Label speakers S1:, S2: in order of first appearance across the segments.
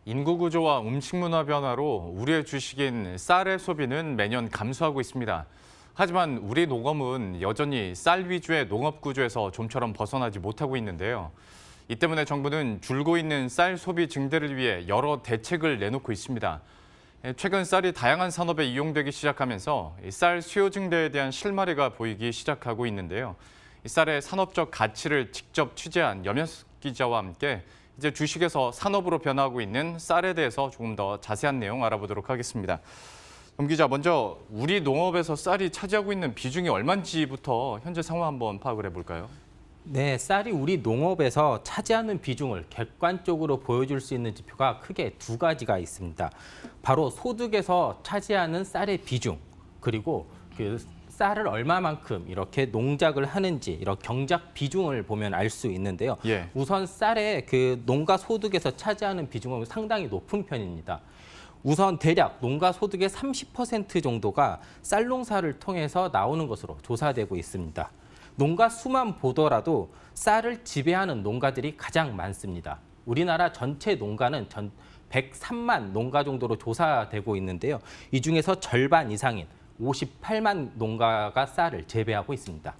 S1: 인구 구조와 음식 문화 변화로 우리의 주식인 쌀의 소비는 매년 감소하고 있습니다. 하지만 우리 농업은 여전히 쌀 위주의 농업 구조에서 좀처럼 벗어나지 못하고 있는데요. 이 때문에 정부는 줄고 있는 쌀 소비 증대를 위해 여러 대책을 내놓고 있습니다. 최근 쌀이 다양한 산업에 이용되기 시작하면서 쌀 수요 증대에 대한 실마리가 보이기 시작하고 있는데요. 쌀의 산업적 가치를 직접 취재한 염현숙 기자와 함께 이제 주식에서 산업으로 변화하고 있는 쌀에 대해서 조금 더 자세한 내용 알아보도록 하겠습니다. 염 기자, 먼저 우리 농업에서 쌀이 차지하고 있는 비중이 얼마인지부터 현재 상황 한번 파악을 해볼까요?
S2: 네, 쌀이 우리 농업에서 차지하는 비중을 객관적으로 보여줄 수 있는 지표가 크게 두 가지가 있습니다. 바로 소득에서 차지하는 쌀의 비중, 그리고 그 쌀을 얼마만큼 이렇게 농작을 하는지 이런 경작 비중을 보면 알 수 있는데요. 우선 쌀의 그 농가 소득에서 차지하는 비중은 상당히 높은 편입니다. 우선 대략 농가 소득의 30% 정도가 쌀 농사를 통해서 나오는 것으로 조사되고 있습니다. 농가 수만 보더라도 쌀을 지배하는 농가들이 가장 많습니다. 우리나라 전체 농가는 103만 농가 정도로 조사되고 있는데요. 이 중에서 절반 이상인 58만 농가가 쌀을 재배하고 있습니다.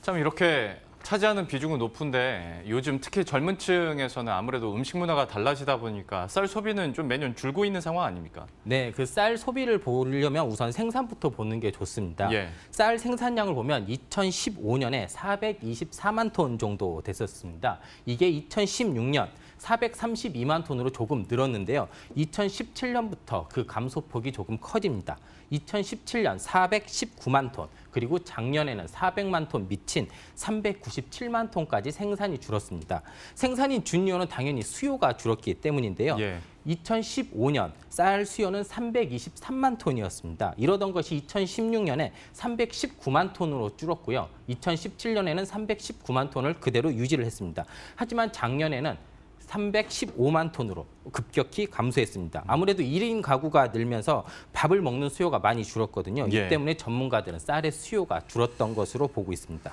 S1: 참 이렇게 차지하는 비중은 높은데 요즘 특히 젊은 층에서는 아무래도 음식 문화가 달라지다 보니까 쌀 소비는 좀 매년 줄고 있는 상황 아닙니까?
S2: 네, 그 쌀 소비를 보려면 우선 생산부터 보는 게 좋습니다. 쌀 생산량을 보면 2015년에 424만 톤 정도 됐었습니다. 이게 2016년 432만 톤으로 조금 늘었는데요. 2017년부터 그 감소폭이 조금 커집니다. 2017년 419만 톤, 그리고 작년에는 400만 톤 미친 397만 톤까지 생산이 줄었습니다. 생산이 준 이유는 당연히 수요가 줄었기 때문인데요. 2015년 쌀 수요는 323만 톤이었습니다. 이러던 것이 2016년에 319만 톤으로 줄었고요. 2017년에는 319만 톤을 그대로 유지를 했습니다. 하지만 작년에는 315만 톤으로 급격히 감소했습니다. 아무래도 1인 가구가 늘면서 밥을 먹는 수요가 많이 줄었거든요. 이 때문에 전문가들은 쌀의 수요가 줄었던 것으로 보고 있습니다.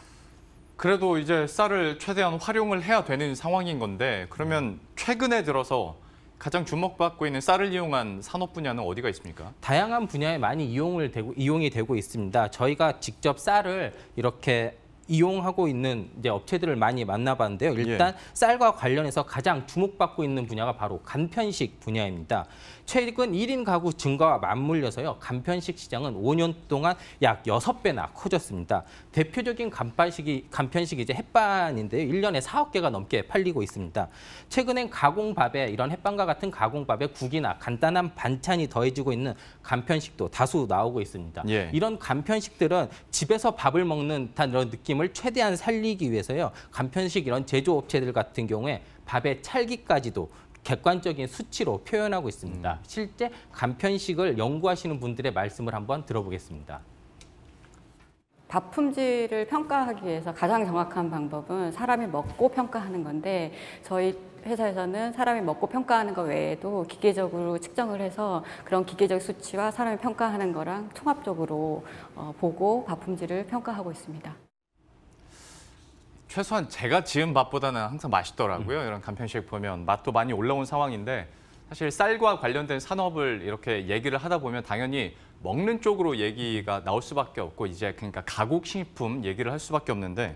S1: 그래도 이제 쌀을 최대한 활용을 해야 되는 상황인 건데 그러면 최근에 들어서 가장 주목받고 있는 쌀을 이용한 산업 분야는 어디가 있습니까?
S2: 다양한 분야에 많이 이용이 되고 있습니다. 저희가 직접 쌀을 이렇게 이용하고 있는 이제 업체들을 많이 만나봤는데요. 일단 쌀과 관련해서 가장 주목받고 있는 분야가 바로 간편식 분야입니다. 최근 1인 가구 증가와 맞물려서요. 간편식 시장은 5년 동안 약 6배나 커졌습니다. 대표적인 간편식이 이제 햇반인데요. 1년에 4억 개가 넘게 팔리고 있습니다. 최근엔 가공밥에 이런 햇반과 같은 가공밥에 국이나 간단한 반찬이 더해지고 있는 간편식도 다수 나오고 있습니다. 이런 간편식들은 집에서 밥을 먹는 듯한 이런 느낌을 최대한 살리기 위해서요. 간편식 이런 제조업체들 같은 경우에 밥의 찰기까지도 객관적인 수치로 표현하고 있습니다. 실제 간편식을 연구하시는 분들의 말씀을 한번 들어보겠습니다.
S3: 밥 품질을 평가하기 위해서 가장 정확한 방법은 사람이 먹고 평가하는 건데 저희 회사에서는 사람이 먹고 평가하는 것 외에도 기계적으로 측정을 해서 그런 기계적 수치와 사람이 평가하는 거랑 통합적으로 보고 밥 품질을 평가하고 있습니다.
S1: 최소한 제가 지은 밥보다는 항상 맛있더라고요. 이런 간편식 보면 맛도 많이 올라온 상황인데 사실 쌀과 관련된 산업을 이렇게 얘기를 하다 보면 당연히 먹는 쪽으로 얘기가 나올 수밖에 없고 이제 그러니까 가공식품 얘기를 할 수밖에 없는데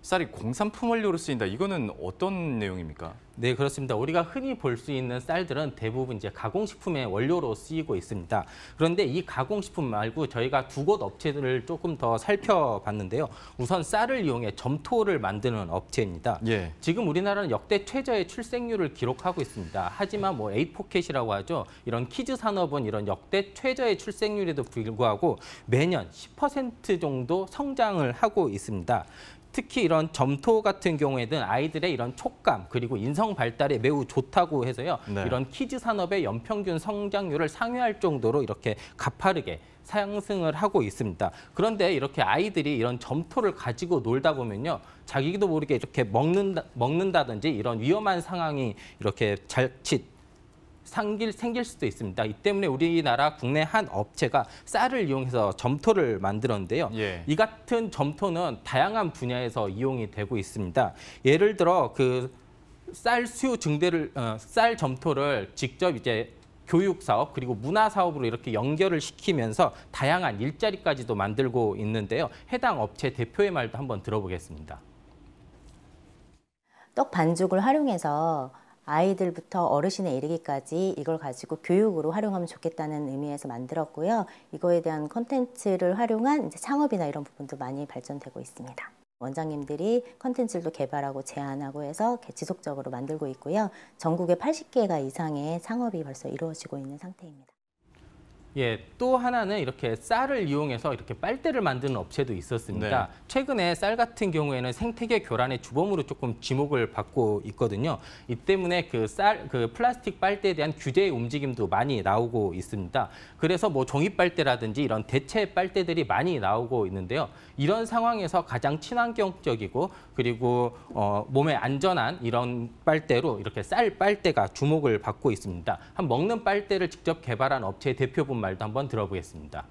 S1: 쌀이 공산품 원료로 쓰인다. 이거는 어떤 내용입니까?
S2: 네, 그렇습니다. 우리가 흔히 볼 수 있는 쌀들은 대부분 이제 가공식품의 원료로 쓰이고 있습니다. 그런데 이 가공식품 말고 저희가 두 곳 업체들을 조금 더 살펴봤는데요. 우선 쌀을 이용해 점토를 만드는 업체입니다. 지금 우리나라는 역대 최저의 출생률을 기록하고 있습니다. 하지만 뭐 에이포켓이라고 하죠. 이런 키즈 산업은 이런 역대 최저의 출생률에도 불구하고 매년 10% 정도 성장을 하고 있습니다. 특히 이런 점토 같은 경우에는 아이들의 이런 촉감 그리고 인성 발달에 매우 좋다고 해서요. 이런 키즈 산업의 연평균 성장률을 상회할 정도로 이렇게 가파르게 상승을 하고 있습니다. 그런데 이렇게 아이들이 이런 점토를 가지고 놀다 보면요. 자기도 모르게 이렇게 먹는다든지 이런 위험한 상황이 이렇게 자칫 생길 수도 있습니다. 이 때문에 우리나라 국내 한 업체가 쌀을 이용해서 점토를 만들었는데요. 이 같은 점토는 다양한 분야에서 이용이 되고 있습니다. 예를 들어 쌀 수요 증대를 쌀 점토를 직접 이제 교육 사업 그리고 문화 사업으로 이렇게 연결을 시키면서 다양한 일자리까지도 만들고 있는데요. 해당 업체 대표의 말도 한번 들어보겠습니다.
S4: 떡 반죽을 활용해서 아이들부터 어르신에 이르기까지 이걸 가지고 교육으로 활용하면 좋겠다는 의미에서 만들었고요. 이거에 대한 콘텐츠를 활용한 이제 창업이나 이런 부분도 많이 발전되고 있습니다. 원장님들이 콘텐츠도 개발하고 제안하고 해서 지속적으로 만들고 있고요. 전국에 80개가 이상의 창업이 벌써 이루어지고 있는 상태입니다.
S2: 예, 또 하나는 이렇게 쌀을 이용해서 이렇게 빨대를 만드는 업체도 있었습니다.
S1: 네.
S2: 최근에 쌀 같은 경우에는 생태계 교란의 주범으로 조금 지목을 받고 있거든요. 이 때문에 그 플라스틱 빨대에 대한 규제의 움직임도 많이 나오고 있습니다. 그래서 뭐 종이 빨대라든지 이런 대체 빨대들이 많이 나오고 있는데요. 이런 상황에서 가장 친환경적이고 그리고 몸에 안전한 이런 빨대로 이렇게 쌀 빨대가 주목을 받고 있습니다. 한 먹는 빨대를 직접 개발한 업체의 대표분 말도 한번 들어보겠습니다.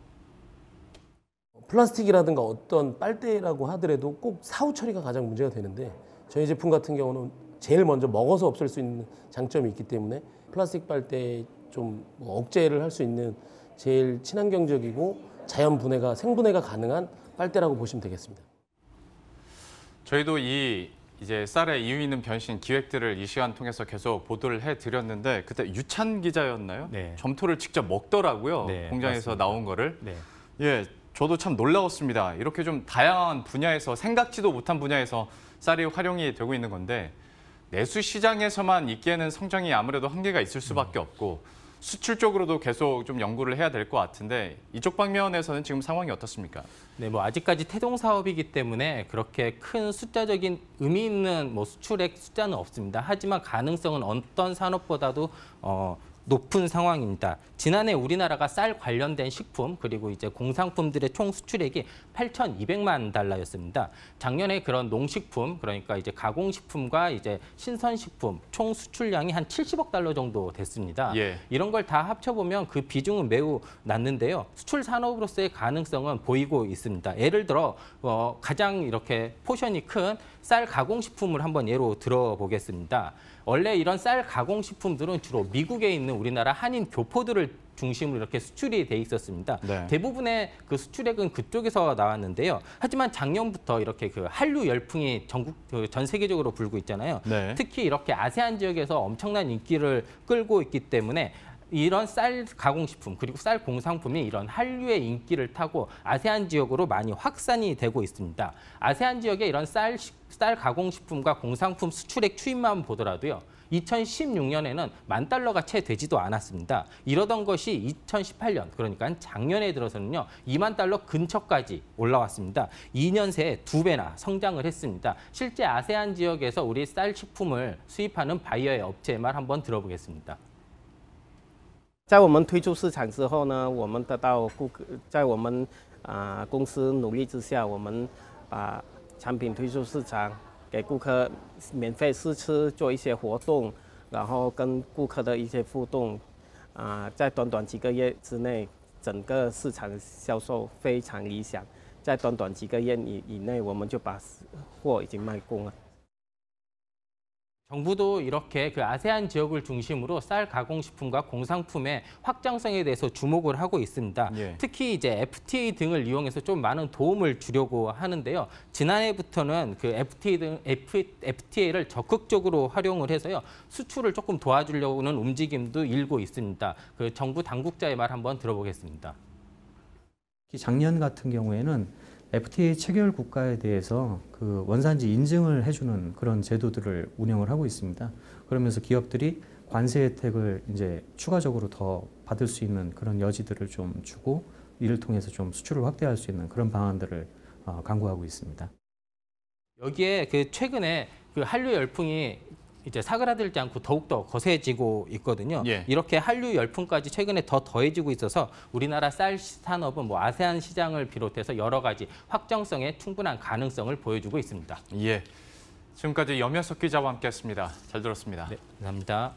S5: 플라스틱이라든가 어떤 빨대라고 하더라도 꼭 사후 처리가 가장 문제가 되는데 저희 제품 같은 경우는 제일 먼저 먹어서 없앨 수 있는 장점이 있기 때문에 플라스틱 빨대 좀 억제를 할 수 있는 제일 친환경적이고 자연 분해가 생분해가 가능한 빨대라고 보시면 되겠습니다.
S1: 저희도 이제 쌀의 이유 있는 변신 기획들을 이 시간 통해서 계속 보도를 해드렸는데 그때 유찬 기자였나요?
S2: 네.
S1: 점토를 직접 먹더라고요.
S2: 네,
S1: 공장에서
S2: 맞습니다.
S1: 나온 거를.
S2: 네.
S1: 예, 저도 참 놀라웠습니다. 이렇게 좀 다양한 분야에서 생각지도 못한 분야에서 쌀이 활용이 되고 있는 건데 내수 시장에서만 있기에는 성장이 아무래도 한계가 있을 수밖에 없고 수출 쪽으로도 계속 좀 연구를 해야 될 것 같은데 이쪽 방면에서는 지금 상황이 어떻습니까?
S2: 네, 뭐 아직까지 태동 사업이기 때문에 그렇게 큰 숫자적인 의미 있는 뭐 수출액 숫자는 없습니다. 하지만 가능성은 어떤 산업보다도 높은 상황입니다. 지난해 우리나라가 쌀 관련된 식품 그리고 이제 공산품들의 총 수출액이 8,200만 달러였습니다. 작년에 그런 농식품 그러니까 이제 가공식품과 이제 신선식품 총 수출량이 한 70억 달러 정도 됐습니다.
S1: 예.
S2: 이런 걸 다 합쳐보면 그 비중은 매우 낮는데요. 수출 산업으로서의 가능성은 보이고 있습니다. 예를 들어 가장 이렇게 포션이 큰 쌀 가공식품을 한번 예로 들어보겠습니다. 원래 이런 쌀 가공식품들은 주로 미국에 있는 우리나라 한인 교포들을 중심으로 이렇게 수출이 돼 있었습니다.
S1: 네.
S2: 대부분의 그 수출액은 그쪽에서 나왔는데요. 하지만 작년부터 이렇게 그 한류 열풍이 전 세계적으로 불고 있잖아요.
S1: 네.
S2: 특히 이렇게 아세안 지역에서 엄청난 인기를 끌고 있기 때문에 이런 쌀 가공식품 그리고 쌀 공산품이 이런 한류의 인기를 타고 아세안 지역으로 많이 확산이 되고 있습니다. 아세안 지역의 이런 쌀 가공식품과 공산품 수출액 추이만 보더라도요. 2016년에는 $10,000,000가 채 되지도 않았습니다. 이러던 것이 2018년, 그러니까 작년에 들어서는요, $20,000,000 근처까지 올라왔습니다. 2년 새에 2배나 성장을 했습니다. 실제 아세안 지역에서 우리 쌀 식품을 수입하는 바이어의 업체의 말 한번 들어보겠습니다.
S6: 在我们推出市场之后呢，我们得到顾客，在我们公司努力之下，我们把产品推出市场，给顾客免费试吃，做一些活动，然后跟顾客的一些互动，在短短几个月之内，整个市场销售非常理想，在短短几个月以内，我们就把货已经卖光了。
S2: 정부도 이렇게 그 아세안 지역을 중심으로 쌀 가공식품과 공산품의 확장성에 대해서 주목을 하고 있습니다.
S1: 예.
S2: 특히 이제 FTA 등을 이용해서 좀 많은 도움을 주려고 하는데요. 지난해부터는 그 FTA를 적극적으로 활용을 해서요. 수출을 조금 도와주려는 움직임도 일고 있습니다. 그 정부 당국자의 말 한번 들어보겠습니다.
S7: 작년 같은 경우에는 FTA 체결 국가에 대해서 그 원산지 인증을 해주는 그런 제도들을 운영을 하고 있습니다. 그러면서 기업들이 관세 혜택을 이제 추가적으로 더 받을 수 있는 그런 여지들을 좀 주고 이를 통해서 좀 수출을 확대할 수 있는 그런 방안들을 강구하고 있습니다.
S2: 여기에 그 최근에 그 한류 열풍이 이제 사그라들지 않고 더욱더 거세지고 있거든요.
S1: 예.
S2: 이렇게 한류 열풍까지 최근에 더 더해지고 있어서 우리나라 쌀 산업은 뭐 아세안 시장을 비롯해서 여러 가지 확장성에 충분한 가능성을 보여주고 있습니다.
S1: 예. 지금까지 염현석 기자와 함께했습니다. 잘 들었습니다.
S2: 네, 감사합니다.